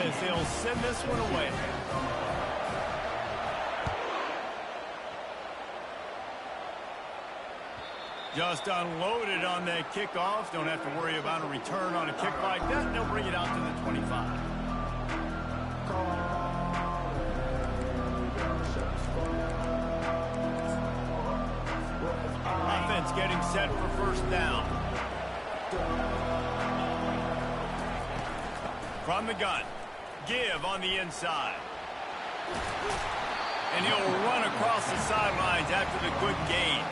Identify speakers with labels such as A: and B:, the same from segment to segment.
A: as they'll send this one away. Just unloaded on that kickoff. Don't have to worry about a return on a kick like that. They'll bring it out to the 25. Offense getting set for first down. From the gun. Give on the inside. And he'll run across the sidelines after the good gain.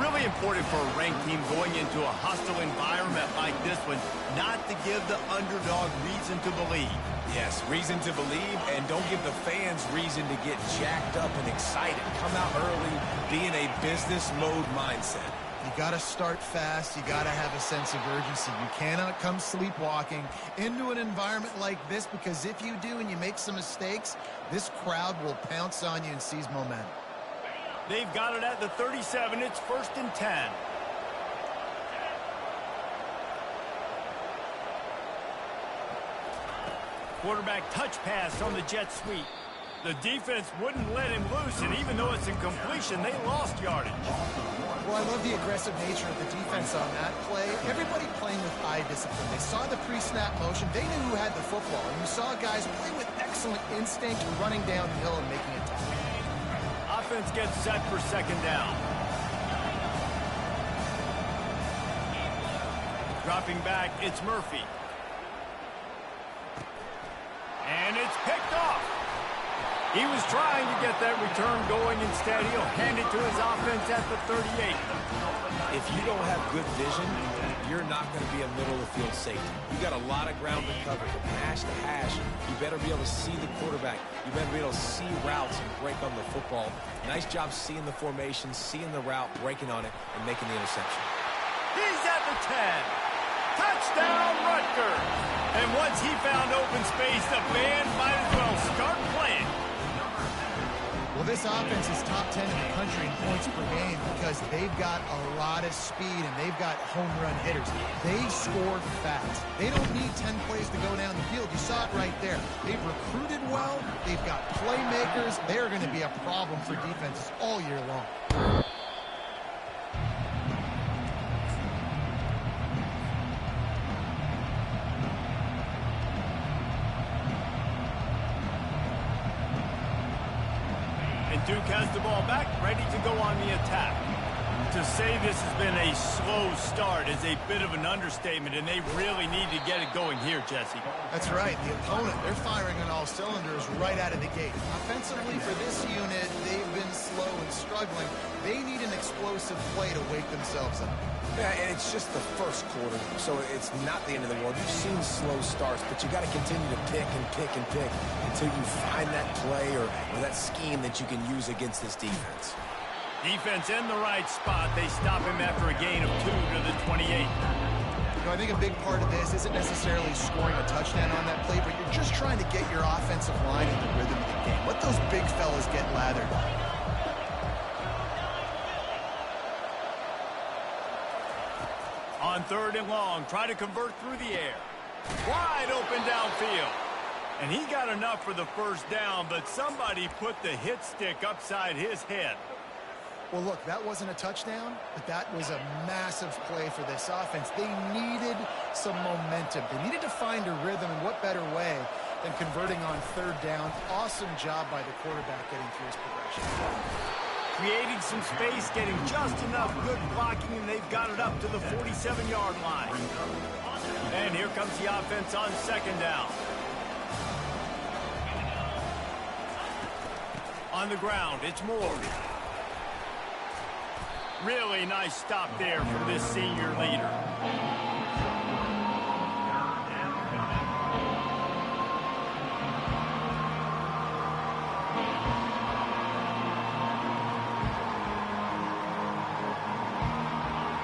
A: Really important for a ranked team going into a hostile environment like this one, not to give the underdog reason to believe.
B: Yes, reason to believe, and don't give the fans reason to get jacked up and excited. Come out early, be in a business mode mindset.
C: You got to start fast. You got to have a sense of urgency. You cannot come sleepwalking into an environment like this, because if you do and you make some mistakes, this crowd will pounce on you and seize momentum.
A: They've got it at the 37. It's 1st and 10. Quarterback touch pass on the jet sweep. The defense wouldn't let him loose, and even though it's incompletion, they lost yardage.
C: Well, I love the aggressive nature of the defense on that play. Everybody playing with eye discipline. They saw the pre-snap motion. They knew who had the football. And you saw guys play with excellent instinct, running downhill and making a tackle.
A: Offense gets set for second down. Dropping back, it's Murphy. And it's picked off. He was trying to get that return going. Instead, he'll hand it to his offense at the 38.
B: If you don't have good vision, you're not going to be a middle-of-the-field safety. You got a lot of ground to cover. From hash to hash, you better be able to see the quarterback. You better be able to see routes and break on the football. Nice job seeing the formation, seeing the route, breaking on it, and making the interception.
A: He's at the 10. Touchdown, Rutgers. And once he found open space, the band might as well start playing.
C: Well, this offense is top 10 in the country in points per game because they've got a lot of speed and they've got home run hitters. They score fast. They don't need 10 plays to go down the field. You saw it right there. They've recruited well. They've got playmakers. They're going to be a problem for defenses all year long.
A: Duke has the ball back, ready to go on the attack. To say this has been a slow start is a bit of an understatement, and they really need to get it going here, Jesse.
C: That's right. The opponent, they're firing on all cylinders right out of the gate. Offensively, for this unit, they've been slow and struggling. They need an explosive play to wake themselves up.
B: Yeah, and it's just the first quarter, so it's not the end of the world. You've seen slow starts, but you got to continue to pick and pick and pick until you find that play or that scheme that you can use against this defense.
A: Defense in the right spot. They stop him after a gain of 2 to the 28.
C: You know, I think a big part of this isn't necessarily scoring a touchdown on that play, but you're just trying to get your offensive line in the rhythm of the game. Let those big fellas get lathered.
A: On 3rd and long, try to convert through the air. Wide open downfield. And he got enough for the first down, but somebody put the hit stick upside his head.
C: Well, look, that wasn't a touchdown, but that was a massive play for this offense. They needed some momentum. They needed to find a rhythm, and what better way than converting on 3rd down. Awesome job by the quarterback getting through his progression.
A: Creating some space, getting just enough good blocking, and they've got it up to the 47-yard line. And here comes the offense on 2nd down. On the ground, it's Moore. Really nice stop there from this senior leader.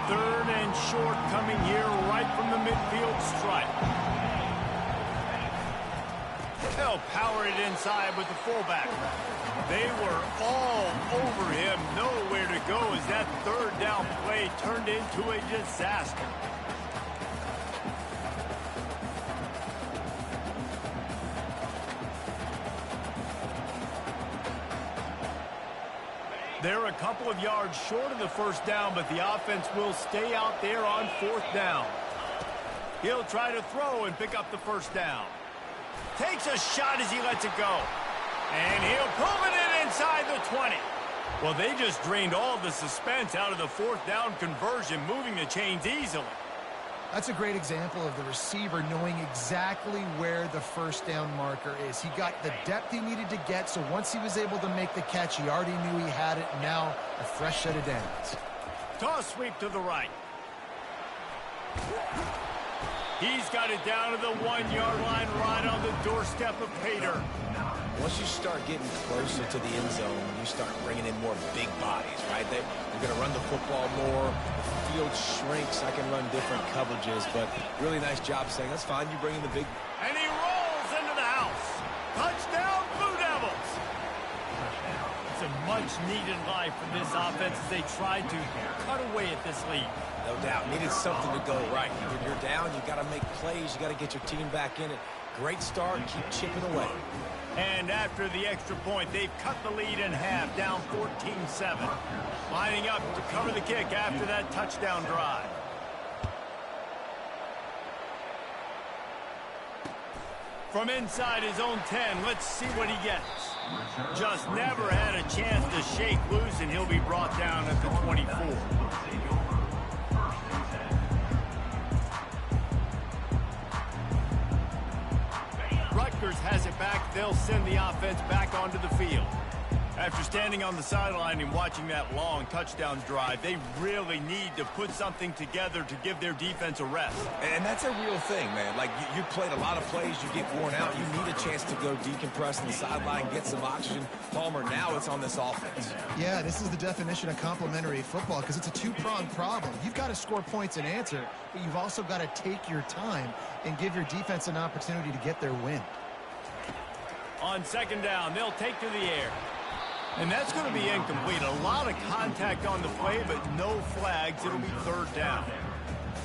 A: Third and short coming here right from the midfield stripe. They'll power it inside with the fullback. They were all over him, nowhere to go as that 3rd down play turned into a disaster. They're a couple of yards short of the first down, but the offense will stay out there on fourth down. He'll try to throw and pick up the first down. Takes a shot as he lets it go. And he'll pull it in inside the 20. Well, they just drained all the suspense out of the fourth down conversion, moving the chains easily.
C: That's a great example of the receiver knowing exactly where the first down marker is. He got the depth he needed to get, so once he was able to make the catch, he already knew he had it. Now, a fresh set of downs.
A: Toss sweep to the right. He's got it down to the 1-yard line right on the doorstep of Pater.
B: Once you start getting closer to the end zone, you start bringing in more big bodies, right? They're going to run the football more. The field shrinks. I can run different coverages, but really nice job saying, that's fine. You bring in the big.
A: And he rolls into the house. Touchdown, Blue Devils. It's a much-needed life for this offense as they try to cut away at this lead.
B: No doubt. Needed something to go right. When you're down, you got to make plays. You got to get your team back in it. Great start. Keep chipping away.
A: And after the extra point, they've cut the lead in half, down 14-7. Lining up to cover the kick after that touchdown drive. From inside his own 10, let's see what he gets. Just never had a chance to shake loose, and he'll be brought down at the 24. Rutgers has it back. They'll send the offense back onto the field. After standing on the sideline and watching that long touchdown drive, they really need to put something together to give their defense a rest.
B: And that's a real thing, man. Like, you played a lot of plays, you get worn out, you need a chance to go decompress on the sideline, get some oxygen. Palmer, now it's on this offense.
C: Yeah, this is the definition of complementary football because it's a two-pronged problem. You've got to score points and answer, but you've also got to take your time and give your defense an opportunity to get their win.
A: On second down, they'll take to the air. And that's going to be incomplete. A lot of contact on the play, but no flags. It'll be third down.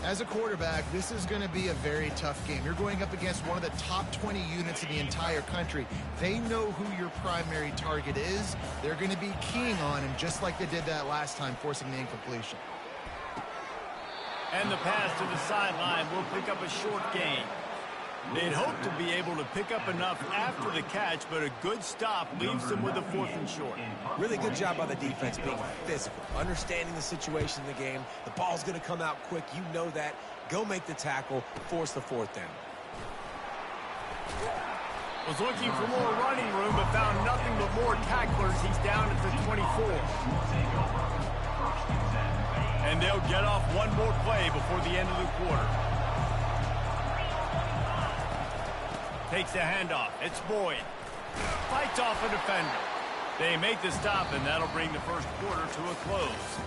C: As a quarterback, this is going to be a very tough game. You're going up against one of the top 20 units in the entire country. They know who your primary target is. They're going to be keying on him just like they did that last time, forcing the incompletion.
A: And the pass to the sideline will pick up a short gain. They'd hope to be able to pick up enough after the catch, but a good stop leaves them with a 4th and short.
B: Really good job by the defense being physical, understanding the situation in the game. The ball's going to come out quick. You know that. Go make the tackle, force the 4th down.
A: Was looking for more running room, but found nothing but more tacklers. He's down at the 24. And they'll get off one more play before the end of the quarter. Takes the handoff. It's Boyd. Fights off a defender. They make the stop, and that'll bring the first quarter to a close.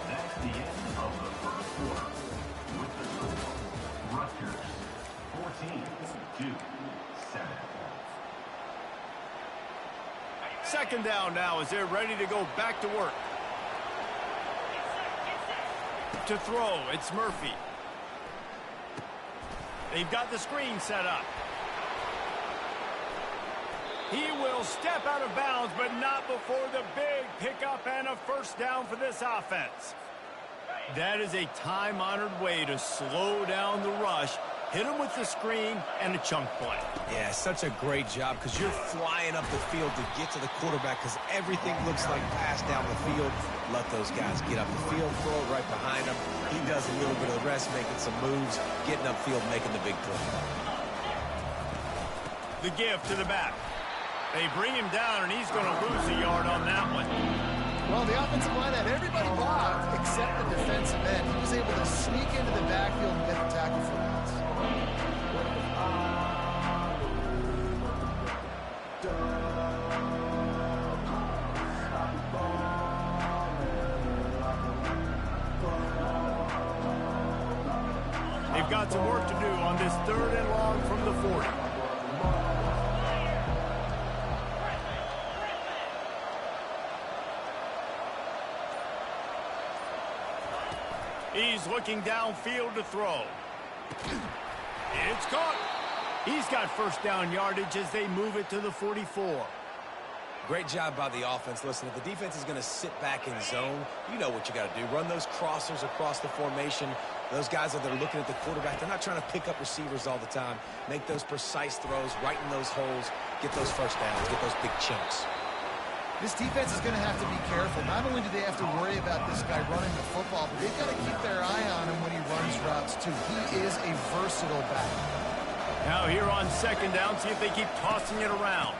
D: That's the end of the first quarter. With the score, Rutgers 14-7.
A: Second down now as they're ready to go back to work. To throw, it's Murphy. They've got the screen set up. He will step out of bounds, but not before the big pickup and a first down for this offense. That is a time-honored way to slow down the rush, hit him with the screen, and a chunk play.
B: Yeah, such a great job because you're flying up the field to get to the quarterback because everything looks like pass down the field. Let those guys get up the field, throw it right behind him. He does a little bit of the rest, making some moves, getting upfield, making the big play.
A: The give to the back. They bring him down, and he's going to lose a yard on that one.
C: Well, the offensive line had everybody blocked except the defensive end. He was able to sneak into the backfield and get the tackle for once.
A: They've got some work to do on this 3rd and long from the 40. He's looking downfield to throw. It's caught. He's got first down yardage as they move it to the 44.
B: Great job by the offense. Listen, if the defense is going to sit back in zone, you know what you got to do. Run those crossers across the formation. Those guys that are looking at the quarterback, they're not trying to pick up receivers all the time. Make those precise throws, right in those holes, get those first downs, get those big chunks.
C: This defense is going to have to be careful. Not only do they have to worry about this guy running the football, but they've got to keep their eye on him when he runs routes, too. He is a versatile back.
A: Now here on second down, see if they keep tossing it around.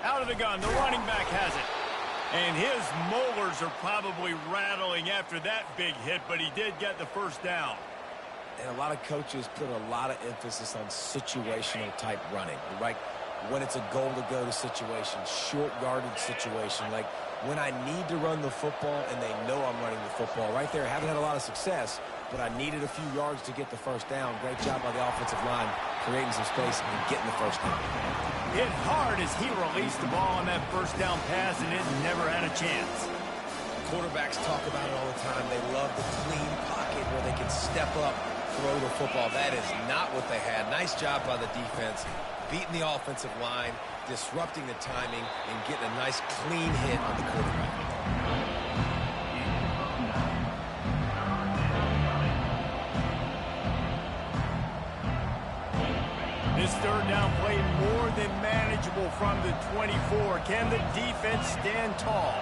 A: Out of the gun, the running back has it. And his molars are probably rattling after that big hit, but he did get the first down.
B: And a lot of coaches put a lot of emphasis on situational type running, right? When it's a goal-to-go situation, short yardage situation, like when I need to run the football and they know I'm running the football. Right there, haven't had a lot of success, but I needed a few yards to get the first down. Great job by the offensive line, creating some space and getting the first down.
A: Hit hard as he released the ball on that first down pass, and it never had a chance.
B: Quarterbacks talk about it all the time. They love the clean pocket where they can step up, throw the football. That is not what they had. Nice job by the defense, beating the offensive line, disrupting the timing, and getting a nice clean hit on the quarterback.
A: This third down play more than manageable from the 24. Can the defense stand tall?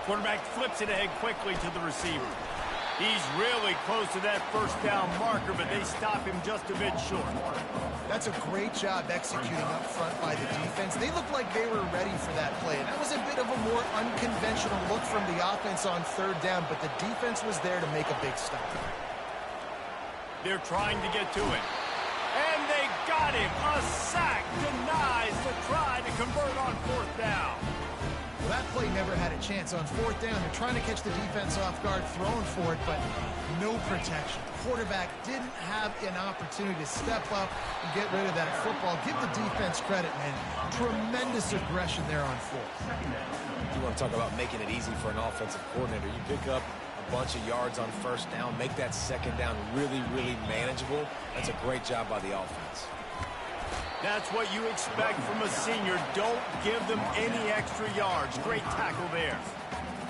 A: Quarterback flips it ahead quickly to the receiver. He's really close to that first down marker, but they stop him just a bit short.
C: That's a great job executing up front by the defense. They looked like they were ready for that play. And that was a bit of a more unconventional look from the offense on third down, but the defense was there to make a big stop.
A: They're trying to get to it. And they got him. A sack denies the try to convert on fourth down.
C: Well, that play never had a chance. On fourth down, they're trying to catch the defense off guard, throwing for it, but no protection. Quarterback didn't have an opportunity to step up and get rid of that football. Give the defense credit, man. Tremendous aggression there on fourth.
B: You want to talk about making it easy for an offensive coordinator. You pick up a bunch of yards on first down, make that second down really, really manageable. That's a great job by the offense.
A: That's what you expect from a senior. Don't give them any extra yards. Great tackle there.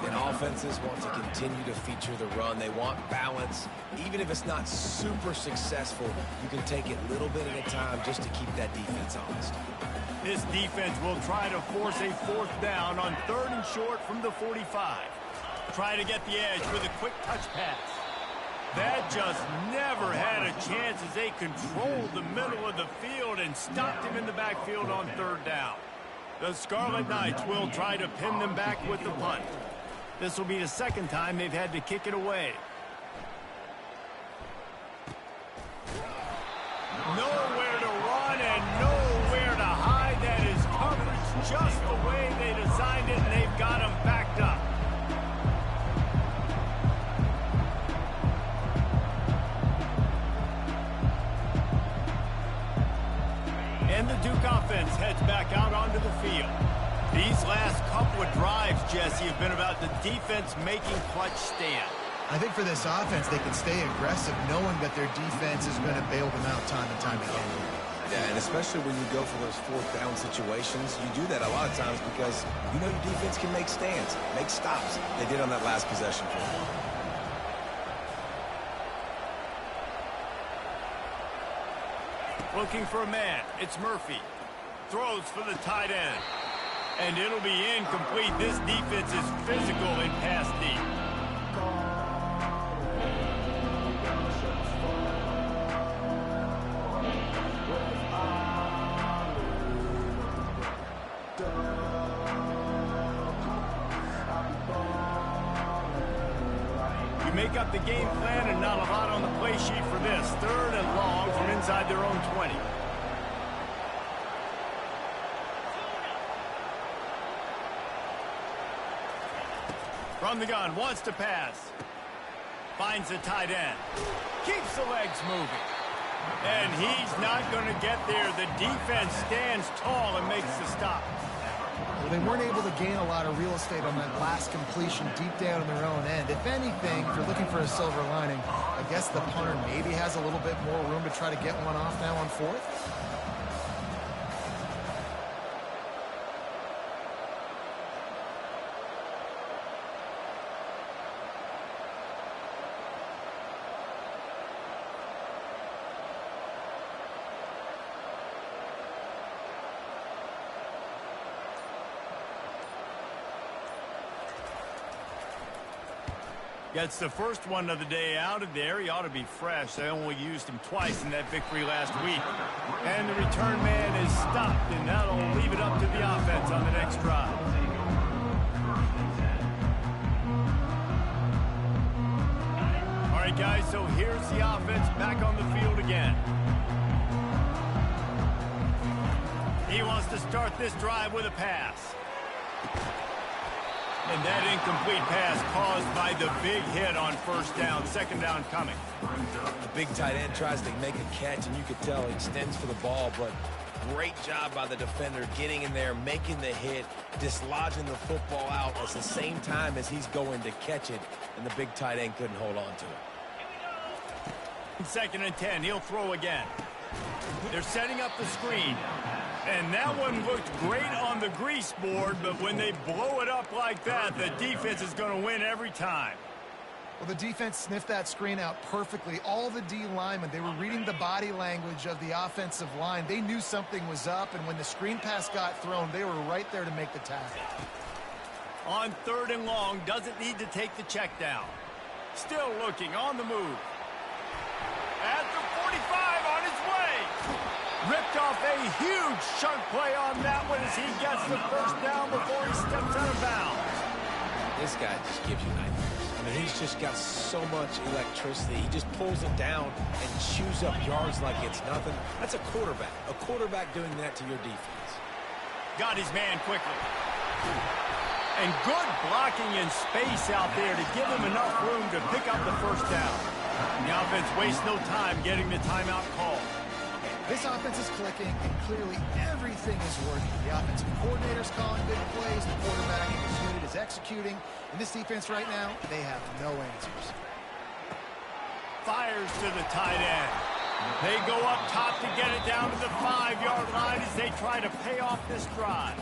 B: And offenses want to continue to feature the run. They want balance. Even if it's not super successful, you can take it little bit at a time just to keep that defense honest.
A: This defense will try to force a fourth down on third and short from the 45. Try to get the edge with a quick touch pass. That just never had a chance as they controlled the middle of the field and stopped him in the backfield on third down. The Scarlet Knights will try to pin them back with the punt. This will be the second time they've had to kick it away. Nowhere to run and nowhere to hide. That is coverage just the way they designed it, and they've got them backed up. And the Duke offense heads back out onto the field. These last couple of drives, Jesse, have been about the defense making clutch stand.
C: I think for this offense, they can stay aggressive knowing that their defense is going to bail them out time and time again.
B: Yeah, and especially when you go for those fourth down situations, you do that a lot of times because you know your defense can make stands, make stops. They did on that last possession for them.
A: Looking for a man. It's Murphy. Throws for the tight end. And it'll be incomplete. This defense is physical in pass deep. You make up the game plan and not a lot on the play sheet for this. Third and long from inside their own 20. From the gun, wants to pass. Finds the tight end. Keeps the legs moving. And he's not going to get there. The defense stands tall and makes the stop.
C: Well, they weren't able to gain a lot of real estate on that last completion deep down in their own end. If anything, if you're looking for a silver lining, I guess the punter maybe has a little bit more room to try to get one off now on fourth.
A: Gets the first one of the day out of there. He ought to be fresh. They only used him twice in that victory last week. And the return man is stopped, and that'll leave it up to the offense on the next drive. All right, guys, so here's the offense back on the field again. He wants to start this drive with a pass. And that incomplete pass caused by the big hit on first down. Second down coming.
B: The big tight end tries to make a catch, and you could tell he extends for the ball, but great job by the defender getting in there, making the hit, dislodging the football out at the same time as he's going to catch it, and the big tight end couldn't hold on to it.
A: Second and 10. He'll throw again. They're setting up the screen. And that one looked great on the grease board, but when they blow it up like that, the defense is going to win every time.
C: Well, the defense sniffed that screen out perfectly. All the D linemen, they were reading the body language of the offensive line. They knew something was up, and when the screen pass got thrown, they were right there to make the tackle.
A: On third and long, doesn't need to take the check down. Still looking, on the move. At the 45, on his way. Ripped off a huge chunk play on that one as he gets the first down before he steps out of bounds.
B: This guy just gives you nightmares. I mean, he's just got so much electricity. He just pulls it down and chews up yards like it's nothing. That's a quarterback. A quarterback doing that to your defense.
A: Got his man quickly. And good blocking in space out there to give him enough room to pick up the first down. The offense wastes no time getting the timeout call.
C: This offense is clicking, and clearly everything is working. The offensive coordinator's calling good plays, the quarterback in his unit is executing, and this defense right now, they have no answers.
A: Fires to the tight end. They go up top to get it down to the 5-yard line as they try to pay off this drive.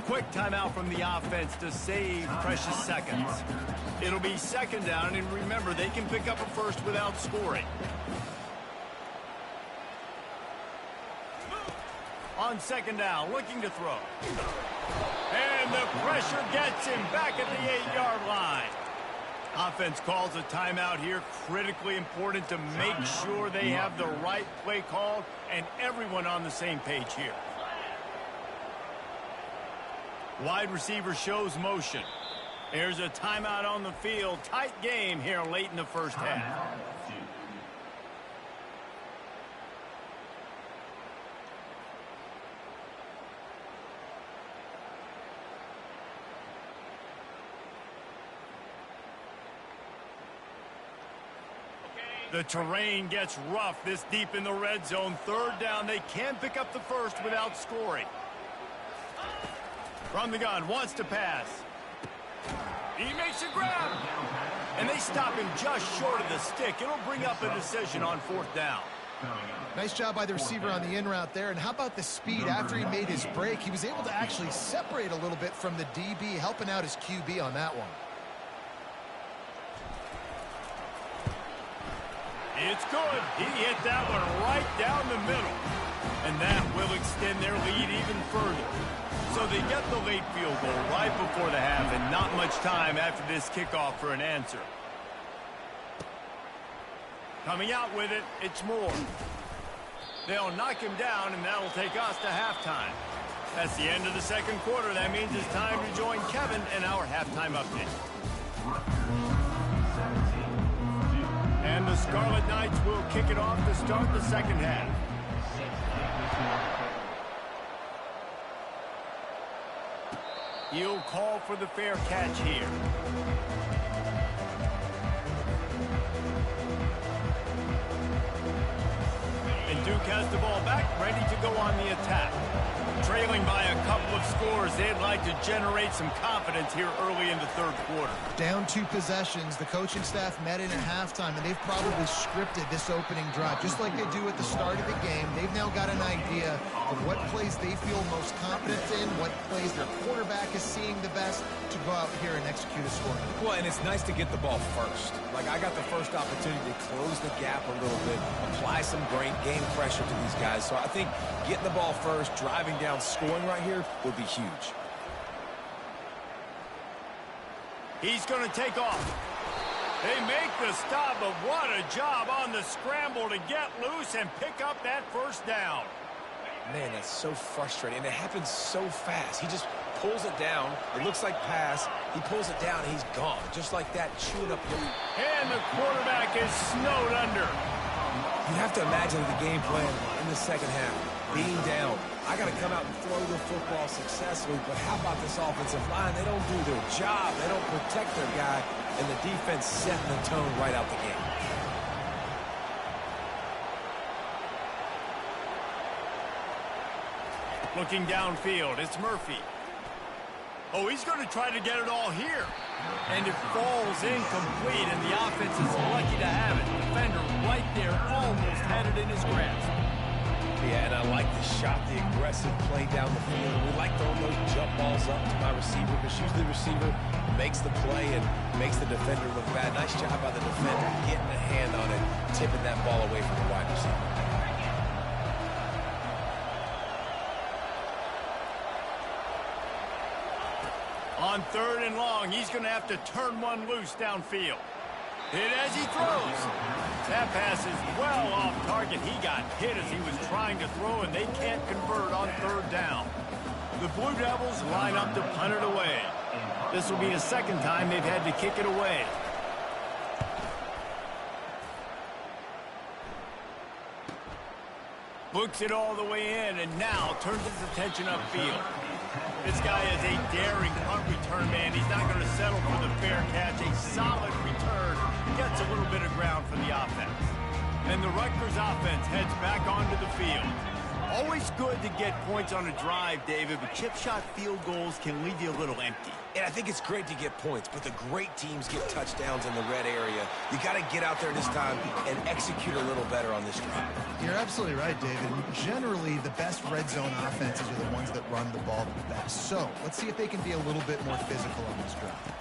A: Quick timeout from the offense to save precious seconds. It'll be second down, and remember, they can pick up a first without scoring. On second down, looking to throw. And the pressure gets him back at the 8-yard line. Offense calls a timeout here. Critically important to make sure they have the right play called and everyone on the same page here. Wide receiver shows motion. There's a timeout on the field. Tight game here late in the first half. The terrain gets rough this deep in the red zone. Third down, they can pick up the first without scoring. From the gun, wants to pass. He makes a grab. And they stop him just short of the stick. It'll bring up a decision on fourth down.
C: Nice job by the receiver on the in route there. And how about the speed after he made his break? He was able to actually separate a little bit from the DB, helping out his QB on that one.
A: It's good. He hit that one right down the middle. And that will extend their lead even further. So they get the late field goal right before the half, and not much time after this kickoff for an answer. Coming out with it, it's Moore. They'll knock him down, and that'll take us to halftime. That's the end of the second quarter. That means it's time to join Kevin and our halftime update. And the Scarlet Knights will kick it off to start the second half. He'll call for the fair catch here. And Duke has the ball back, ready to go on the attack. Trailing by a couple of scores, they'd like to generate some confidence here early in the third quarter.
C: Down 2 possessions, the coaching staff met in at halftime, and they've probably scripted this opening drive. Just like they do at the start of the game, they've now got an idea of what plays they feel most confident in, what plays their quarterback is seeing the best to go out here and execute a score.
B: Well, and it's nice to get the ball first. Like, I got the first opportunity to close the gap a little bit, apply some great game pressure to these guys. So I think getting the ball first, driving down, scoring right here would be huge.
A: He's going to take off. They make the stop, but what a job on the scramble to get loose and pick up that first down.
B: Man, that's so frustrating. And it happens so fast. He just pulls it down. It looks like pass. He pulls it down, and he's gone. Just like that, chewing up.
A: And the quarterback is snowed under.
B: You have to imagine the game plan in the second half. Being down. I got to come out and throw the football successfully, but how about this offensive line? They don't do their job. They don't protect their guy, and the defense setting the tone right out the gate.
A: Looking downfield, it's Murphy. Oh, he's going to try to get it all here. And it falls incomplete, and the offense is lucky to have it. Defender right there almost had it in his grasp.
B: Yeah, and I like the shot, the aggressive play down the field. We like throwing those jump balls up to my receiver, because usually the receiver makes the play and makes the defender look bad. Nice job by the defender getting a hand on it, tipping that ball away from the wide receiver.
A: On 3rd and long, he's going to have to turn one loose downfield. Hit as he throws. That pass is well off target. He got hit as he was trying to throw, and they can't convert on 3rd down. The Blue Devils line up to punt it away. This will be the second time they've had to kick it away. Looks it all the way in, and now turns his attention upfield. This guy is a daring punt return man. He's not going to settle for the fair catch. A solid return. Gets a little bit of ground for the offense. And the Rutgers offense heads back onto the field. Always good to get points on a drive, David, but chip shot field goals can leave you a little empty.
B: And I think it's great to get points, but the great teams get touchdowns in the red area. You got to get out there this time and execute a little better on this drive.
C: You're absolutely right, David. Generally, the best red zone offenses are the ones that run the ball the best. So let's see if they can be a little bit more physical on this drive.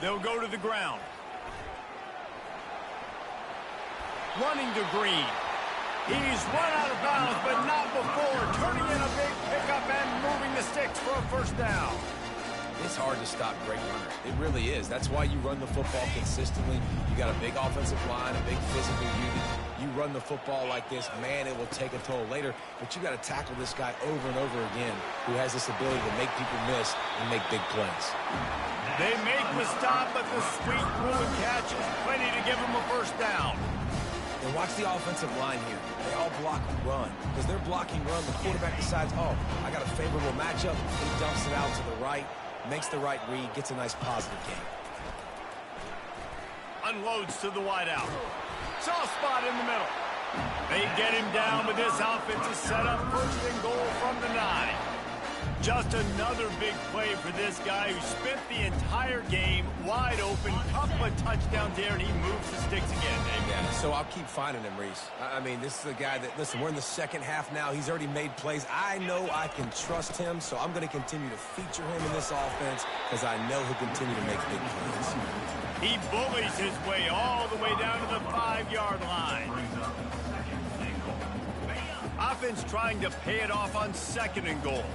A: They'll go to the ground. Running to Green. He's run out of bounds, but not before turning in a big pickup and moving the sticks for a first down.
B: It's hard to stop great runners. It really is. That's why you run the football consistently. You got a big offensive line, a big physical unit. You run the football like this, man, it will take a toll later. But you got to tackle this guy over and over again, who has this ability to make people miss and make big plays.
A: They make the stop, but the sweet throw and catch is plenty to give him a first down.
B: And watch the offensive line here. They all block run. Because they're blocking run, the quarterback decides, oh, I got a favorable matchup. He dumps it out to the right, makes the right read, gets a nice positive gain.
A: Unloads to the wideout. Soft spot in the middle. They get him down, but this offense is set up 1st and goal from the 9. Just another big play for this guy who spent the entire game wide open. Couple of touchdowns there, and he moves the sticks again.
B: Yeah, so I'll keep finding him, Reese. I mean, this is a guy that, listen, we're in the second half now. He's already made plays. I know I can trust him, so I'm going to continue to feature him in this offense because I know he'll continue to make big plays.
A: He bullies his way all the way down to the 5-yard line. Offense trying to pay it off on 2nd and goal.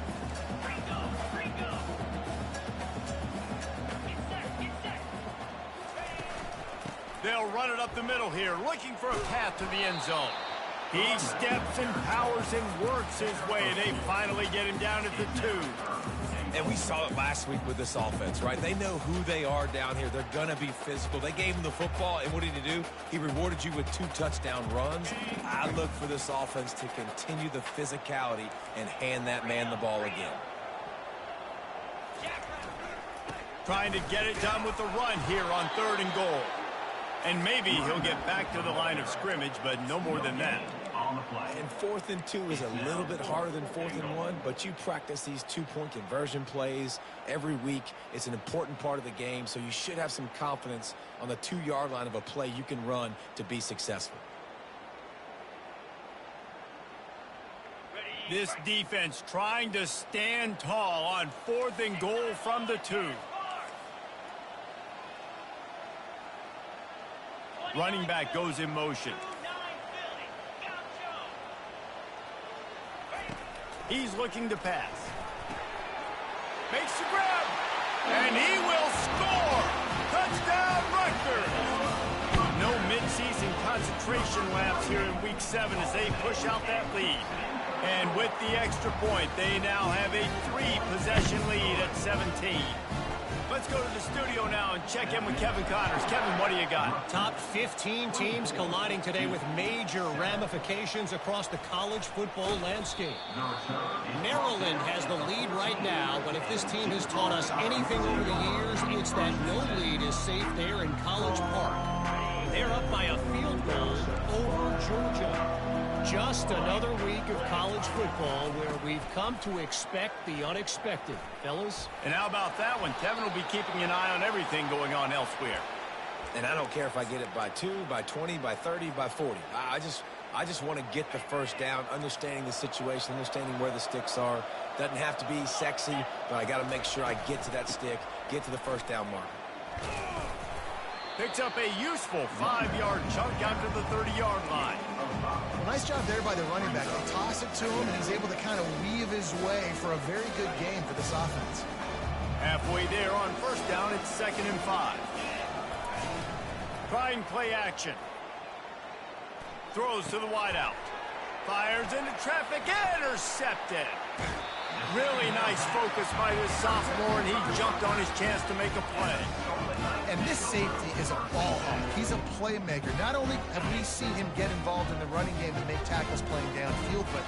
A: They'll run it up the middle here, looking for a path to the end zone. He steps and powers and works his way. They finally get him down at the 2.
B: And we saw it last week with this offense, right? They know who they are down here. They're going to be physical. They gave him the football, and what did he do? He rewarded you with 2 touchdown runs. I look for this offense to continue the physicality and hand that man the ball again.
A: Trying to get it done with the run here on 3rd and goal. And maybe he'll get back to the line of scrimmage, but no more than that.
B: And 4th and 2 is a little bit harder than 4th and 1, but you practice these 2-point conversion plays every week. It's an important part of the game, so you should have some confidence on the 2-yard line of a play you can run to be successful.
A: This defense trying to stand tall on 4th and goal from the 2. Running back goes in motion. He's looking to pass. Makes the grab. And he will score. Touchdown, Rutgers. concentration laps here in Week 7 as they push out that lead. And with the extra point, they now have a 3-possession lead at 17. Let's go to the studio now and check in with Kevin Connors. Kevin, what do you got?
E: Top 15 teams colliding today with major ramifications across the college football landscape. Maryland has the lead right now, but if this team has taught us anything over the years, it's that no lead is safe there in College Park. They're up by a field goal over Georgia. Just another week of college football where we've come to expect the unexpected, fellas.
A: And how about that one? Kevin will be keeping an eye on everything going on elsewhere.
B: And I don't care if I get it by 2, by 20, by 30, by 40. I just want to get the first down, understanding the situation, understanding where the sticks are. Doesn't have to be sexy, but I got to make sure I get to that stick, get to the first down mark.
A: Picks up a useful 5-yard chunk out to the 30-yard line.
C: Well, nice job there by the running back. They toss it to him, and he's able to kind of weave his way for a very good game for this offense.
A: Halfway there on first down, it's 2nd and 5. Trying play action. Throws to the wideout. Fires into traffic, intercepted. Really nice focus by this sophomore, and he jumped on his chance to make a play.
C: And this safety is a ball hawk. He's a playmaker. Not only have we seen him get involved in the running game and make tackles playing downfield, but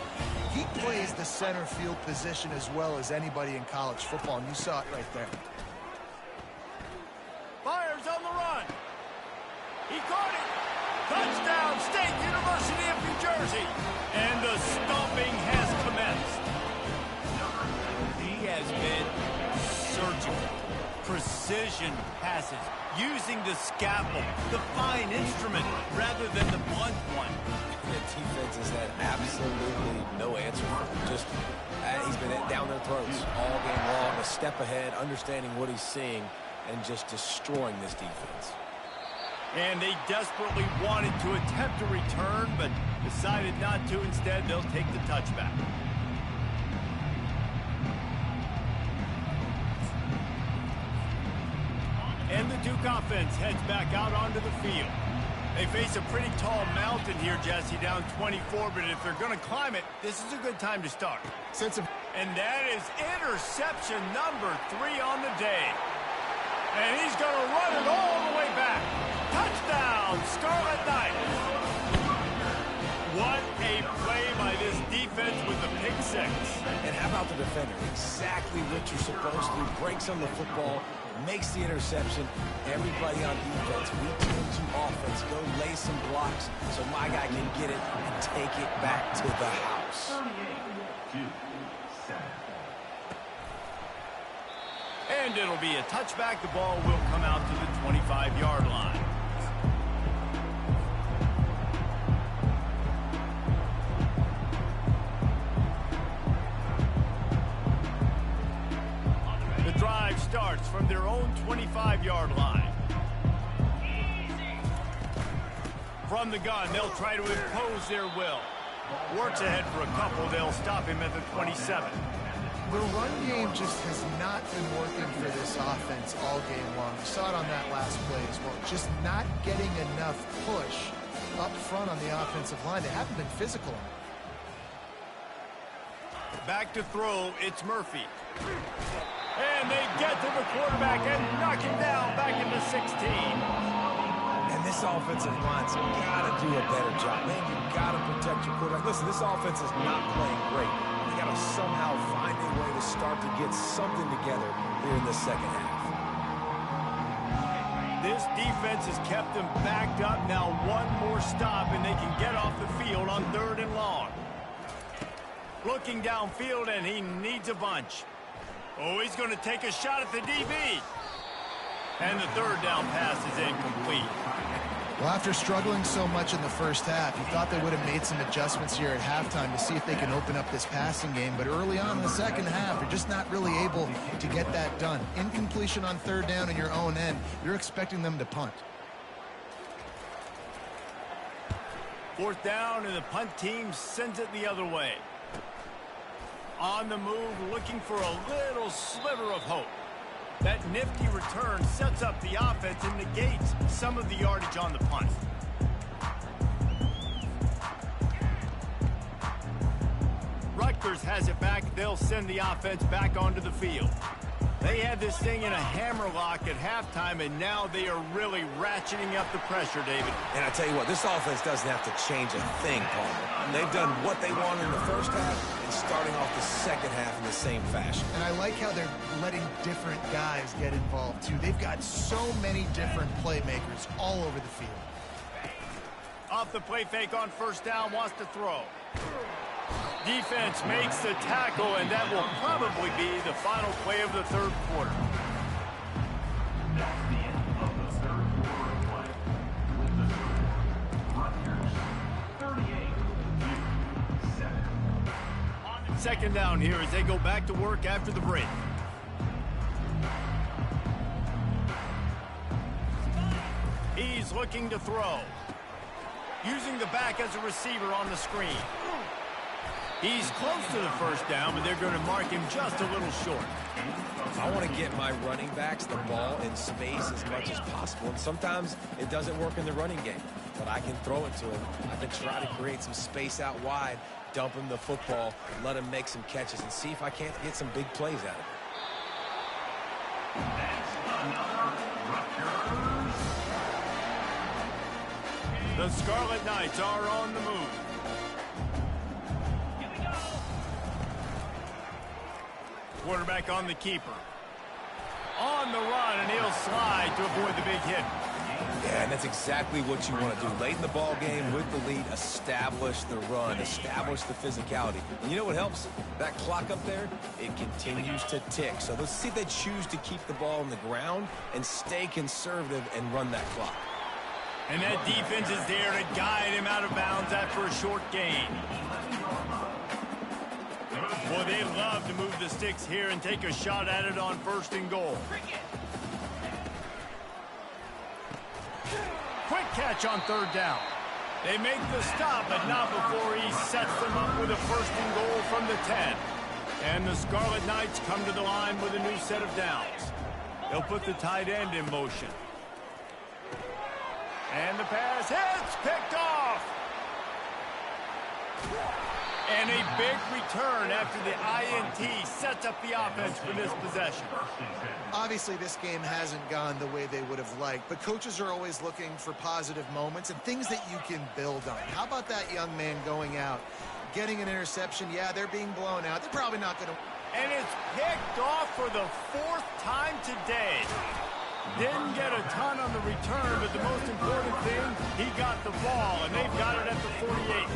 C: he plays the center field position as well as anybody in college football, and you saw it right there.
A: Fires on the run. He caught it. Touchdown, State University of New Jersey. And the stomping has commenced. He has been surgical. Precision passes, using the scalpel, the fine instrument, rather than the blunt one.
B: The defense has had absolutely no answer for him. Just, he's been down their throats all game long, a step ahead, understanding what he's seeing, and just destroying this defense.
A: And they desperately wanted to attempt a return, but decided not to. Instead, they'll take the touchback. And the Duke offense heads back out onto the field. They face a pretty tall mountain here, Jesse, down 24, but if they're going to climb it, this is a good time to start. And that is interception number 3 on the day. And he's going to run it all the way back. Touchdown, Scarlet Knights. What a play by this defense with the pick 6.
B: And how about the defender? Exactly what you're supposed to do. Breaks on the football, makes the interception. Everybody on defense, we turn to offense. Go lay some blocks so my guy can get it and take it back to the house.
D: 38-7.
A: And it'll be a touchback. The ball will come out to the 25-yard line. The drive starts from their own 25-yard line. From the gun, they'll try to impose their will. Works ahead for a couple. They'll stop him at the 27.
C: The run game just has not been working for this offense all game long. We saw it on that last play as well. Just not getting enough push up front on the offensive line. They haven't been physical.
A: Back to throw, it's Murphy. And they get to the quarterback and knock him down back into 16.
B: And this offensive line's got to do a better job. Man, you got to protect your quarterback. Listen, this offense is not playing great. They got to somehow find a way to start to get something together here in the second half.
A: This defense has kept them backed up. Now one more stop and they can get off the field on 3rd and long. Looking downfield and he needs a bunch. Oh, he's going to take a shot at the DB. And the 3rd down pass is incomplete.
C: Well, after struggling so much in the first half, you thought they would have made some adjustments here at halftime to see if they can open up this passing game. But early on in the second half, they're just not really able to get that done. Incompletion on 3rd down in your own end. You're expecting them to punt.
A: 4th down, and the punt team sends it the other way. On the move, looking for a little sliver of hope. That nifty return sets up the offense and negates some of the yardage on the punt. Rutgers has it back, they'll send the offense back onto the field. They had this thing in a hammerlock at halftime, and now they are really ratcheting up the pressure, David.
B: And I tell you what, this offense doesn't have to change a thing, Palmer. They've done what they wanted in the first half and starting off the second half in the same fashion.
C: And I like how they're letting different guys get involved, too. They've got so many different playmakers all over the field.
A: Off the play fake on first down, wants to throw. Defense makes the tackle, and that will probably be the final play of the third quarter.
D: That's the end of the third quarter of play. With the score, Rutgers 38-7.
A: Second down here as they go back to work after the break. He's looking to throw. Using the back as a receiver on the screen. He's close to the first down, but they're going to mark him just a little short.
B: I want to get my running backs the ball in space as much as possible, and sometimes it doesn't work in the running game, but I can throw it to him. I can try to create some space out wide, dump him the football, let him make some catches, and see if I can't get some big plays out of it.
D: That's another Rutgers.
A: The Scarlet Knights are on the move. Quarterback on the keeper. On the run, and he'll slide to avoid the big hit.
B: Yeah, and that's exactly what you want to do. Late in the ball game with the lead, establish the run, establish the physicality. And you know what helps? That clock up there, it continues to tick. So let's see if they choose to keep the ball on the ground and stay conservative and run that clock.
A: And that defense is there to guide him out of bounds after a short gain. Boy, they love to move the sticks here and take a shot at it on first and goal. Quick catch on third down. They make the stop, but not before he sets them up with a first and goal from the 10. And the Scarlet Knights come to the line with a new set of downs. They'll put the tight end in motion. And the pass hits, picked off. And a big return after the INT sets up the offense for this possession.
C: Obviously, this game hasn't gone the way they would have liked, but coaches are always looking for positive moments and things that you can build on. How about that young man going out, getting an interception? Yeah, they're being blown out. They're probably not going to.
A: And it's picked off for the fourth time today. Didn't get a ton on the return, but the most important thing, he got the ball, and they've got it at the 48.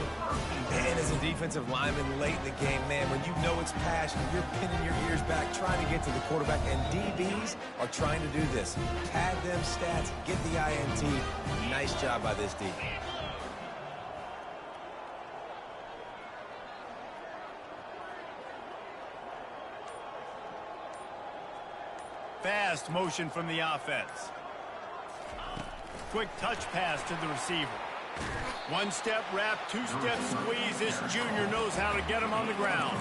B: And as a defensive lineman late in the game, man, when you know it's passion, you're pinning your ears back, trying to get to the quarterback, and DBs are trying to do this. Pad them stats, get the INT. Nice job by this D.
A: Fast motion from the offense. Quick touch pass to the receiver. One step wrap, two step squeeze. This junior knows how to get him on the ground.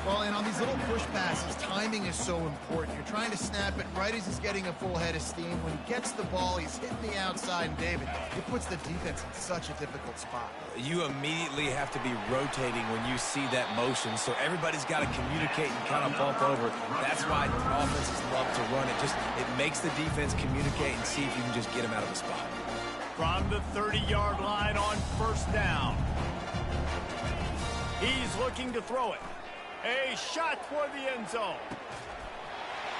C: Well, and on these little push passes, timing is so important. You're trying to snap it right as he's getting a full head of steam. When he gets the ball, he's hitting the outside, and David, it puts the defense in such a difficult spot.
B: You immediately have to be rotating when you see that motion, so everybody's got to communicate and kind of bump over. That's why offenses love to run it. It makes the defense communicate and see if you can just get him out of the spot.
A: From the 30-yard line on first down. He's looking to throw it. A shot toward the end zone.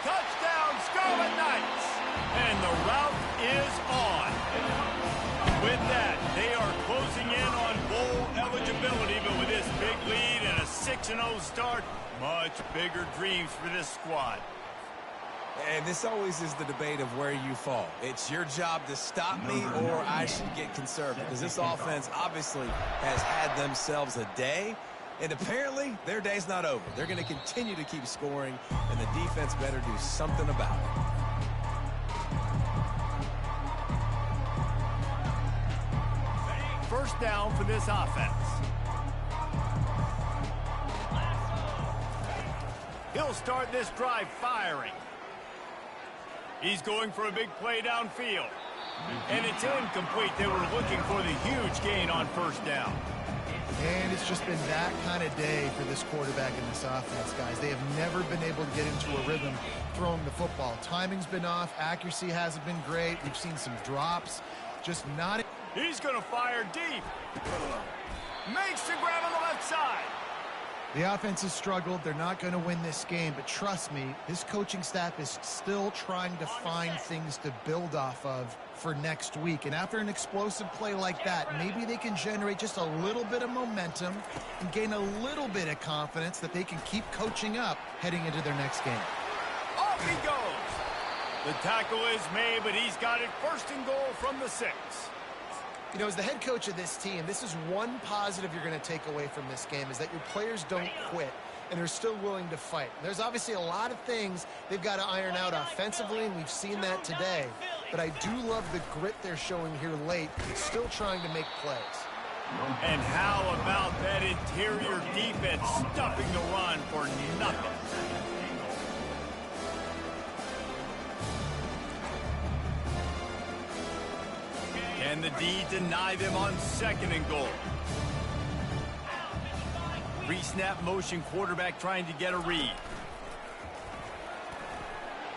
A: Touchdown, Scarlet Knights. And the route is on. With that, they are closing in on bowl eligibility, but with this big lead and a 6-0 start, much bigger dreams for this squad.
B: And this always is the debate of where you fall. It's your job to stop me or I should get conservative, because this offense obviously has had themselves a day. And apparently, their day's not over. They're going to continue to keep scoring, and the defense better do something about it.
A: First down for this offense. He'll start this drive firing. He's going for a big play downfield. And it's incomplete. They were looking for the huge gain on first down.
C: And it's just been that kind of day for this quarterback and this offense, guys. They have never been able to get into a rhythm throwing the football. Timing's been off. Accuracy hasn't been great. We've seen some drops. Just not...
A: He's going to fire deep. Makes the grab on the left side.
C: The offense has struggled. They're not going to win this game, but trust me, this coaching staff is still trying to find things to build off of for next week. And after an explosive play like that, maybe they can generate just a little bit of momentum and gain a little bit of confidence that they can keep coaching up heading into their next game.
A: Off he goes. The tackle is made, but he's got it first and goal from the 6.
C: You know, as the head coach of this team, this is one positive you're going to take away from this game, is that your players don't quit, and they're still willing to fight. There's obviously a lot of things they've got to iron out offensively, and we've seen that today. But I do love the grit they're showing here late, still trying to make plays.
A: And how about that interior defense stuffing the run for nothing? Can the D deny them on 2nd and goal? Pre-snap motion quarterback trying to get a read.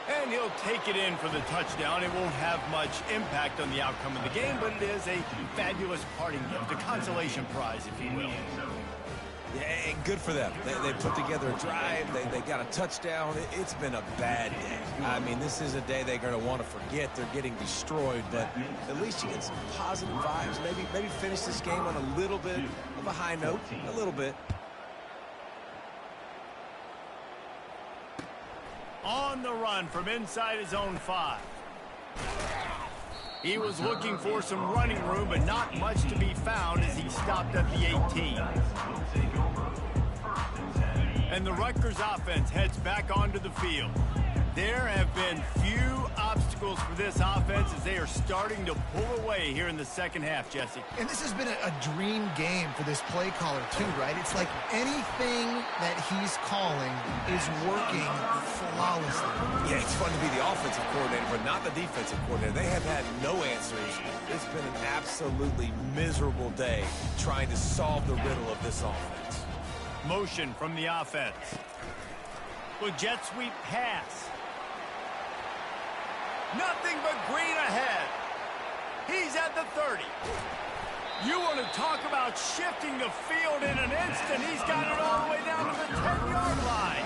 A: And he'll take it in for the touchdown. It won't have much impact on the outcome of the game, but it is a fabulous parting gift, a consolation prize, if you will.
B: Yeah, and good for them. They put together a drive. They got a touchdown. It's been a bad day. I mean, this is a day they're going to want to forget. They're getting destroyed, but at least you get some positive vibes. Maybe finish this game on a little bit of a high note, a little bit.
A: On the run from inside his own 5. He was looking for some running room, but not much to be found as he stopped at the 18. And the Rutgers offense heads back onto the field. There have been few obstacles for this offense as they are starting to pull away here in the second half, Jesse.
C: And this has been a dream game for this play caller too, right? It's like anything that he's calling is working flawlessly.
B: Yeah, it's fun to be the offensive coordinator, but not the defensive coordinator. They have had no answers. It's been an absolutely miserable day trying to solve the riddle of this offense.
A: Motion from the offense. Well, jet sweep pass. Nothing but green ahead. He's at the 30. You want to talk about shifting the field in an instant. He's got it all the way down to the 10-yard line.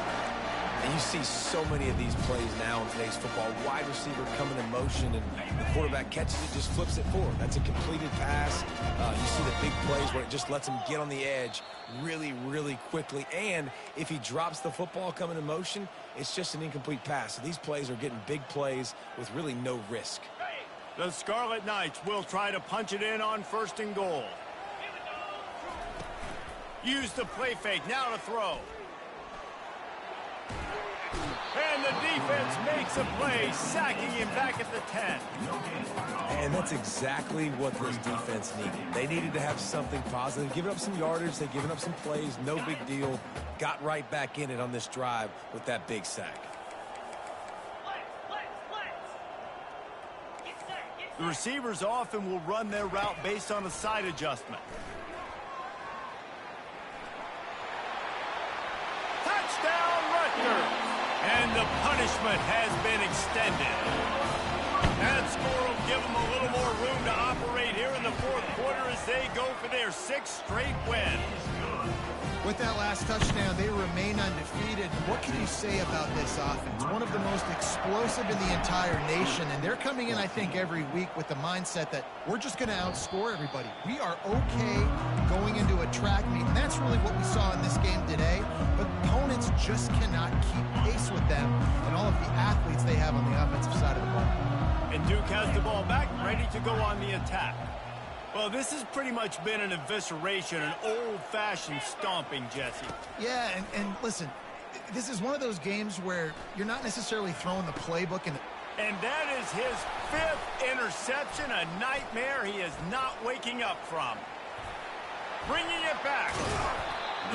B: And you see so many of these plays now in today's football. Wide receiver coming in motion, and the quarterback catches it, just flips it forward. That's a completed pass. You see the big plays where it just lets him get on the edge really, really quickly. And if he drops the football coming in motion, it's just an incomplete pass. So these plays are getting big plays with really no risk.
A: The Scarlet Knights will try to punch it in on 1st and goal. Use the play fake, now to throw. And the defense makes a play, sacking him back at the 10.
B: And that's exactly what this defense needed. They needed to have something positive. Giving up some yardage, they've given up some plays, no big deal. Got right back in it on this drive with that big sack.
A: The receivers often will run their route based on a side adjustment. Touchdown, Rutgers! And the punishment has been extended. That score will give them a little more room to operate here in the 4th quarter as they go for their 6th straight win.
C: With that last touchdown, they remain undefeated. What can you say about this offense? One of the most explosive in the entire nation, and they're coming in, I think, every week with the mindset that we're just going to outscore everybody. We are okay going into a track meet, and that's really what we saw in this game today. But opponents just cannot keep pace with them and all of the athletes they have on the offensive side of the ball.
A: And Duke has the ball back, ready to go on the attack. Well, this has pretty much been an evisceration, an old-fashioned stomping, Jesse.
C: Yeah, and listen, this is one of those games where you're not necessarily throwing the playbook.
A: And that is his 5th interception, a nightmare he is not waking up from. Bringing it back.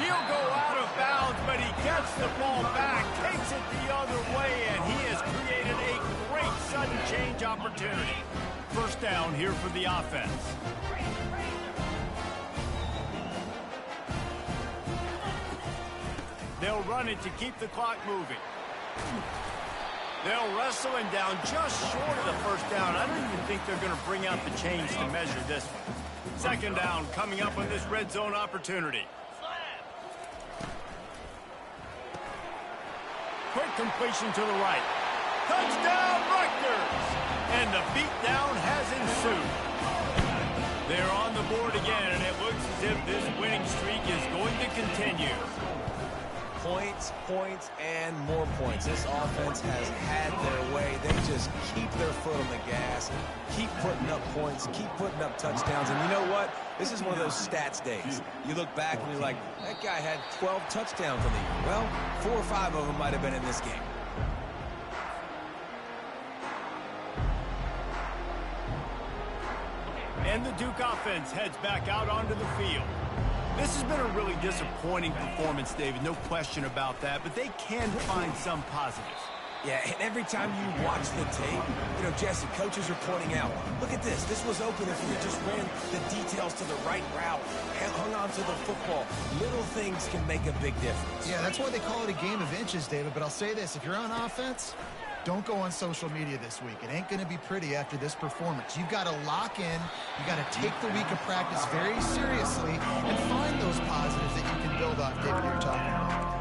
A: He'll go out of bounds, but he gets the ball back, takes it the other way, and he has created a great sudden change opportunity. first down here for the offense. They'll run it to keep the clock moving. They'll wrestle him down just short of the first down. I don't even think they're going to bring out the chains to measure this one. Second down coming up on this red zone opportunity. Quick completion to the right. Touchdown, Rutgers! And the beatdown has ensued. They're on the board again, and it looks as if this winning streak is going to continue.
B: Points, points, and more points. This offense has had their way. They just keep their foot on the gas, keep putting up points, keep putting up touchdowns. And you know what? This is one of those stats days. You look back and you're like, that guy had 12 touchdowns in the year. Well, 4 or 5 of them might have been in this game.
A: And the Duke offense heads back out onto the field. This has been a really disappointing performance, David, no question about that, but they can find some positives.
B: Yeah, and every time you watch the tape, you know, Jesse, coaches are pointing out, look at this. This was open if we just ran the details to the right route and hung on to the football. Little things can make a big difference.
C: Yeah, that's why they call it a game of inches, David. But I'll say this, if you're on offense, don't go on social media this week. It ain't going to be pretty after this performance. You've got to lock in. You got to take the week of practice very seriously and find those positives that you can build off, David, that you're talking about.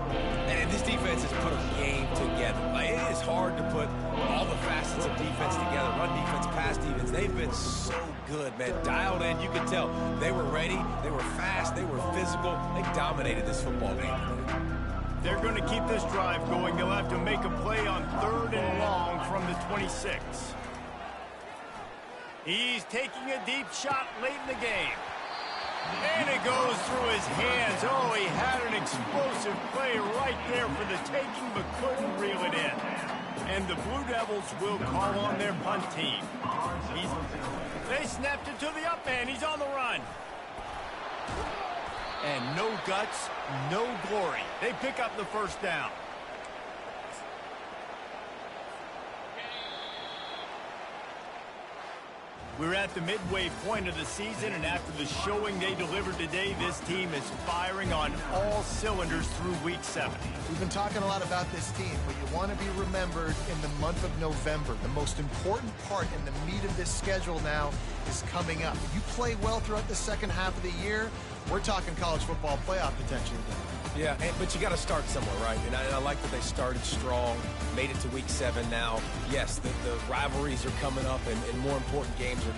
B: And this defense has put a game together. Like, it is hard to put all the facets of defense together. Run defense, pass defense. They've been so good, man. Dialed in. You can tell they were ready. They were fast. They were physical. They dominated this football game.
A: They're going to keep this drive going. They'll have to make a play on 3rd and long from the 26. He's taking a deep shot late in the game. And it goes through his hands. Oh, he had an explosive play right there for the taking, but couldn't reel it in. And the Blue Devils will call on their punt team. They snapped it to the up man. He's on the run. And no guts, no glory. They pick up the first down. We're at the midway point of the season, and after the showing they delivered today, this team is firing on all cylinders through Week 7.
C: We've been talking a lot about this team, but you want to be remembered in the month of November. The most important part in the meat of this schedule now is coming up. If you play well throughout the second half of the year, we're talking college football playoff potential again.
B: Yeah, but you got to start somewhere, right? And I like that they started strong, made it to Week 7 now. Yes, the rivalries are coming up, and more important games are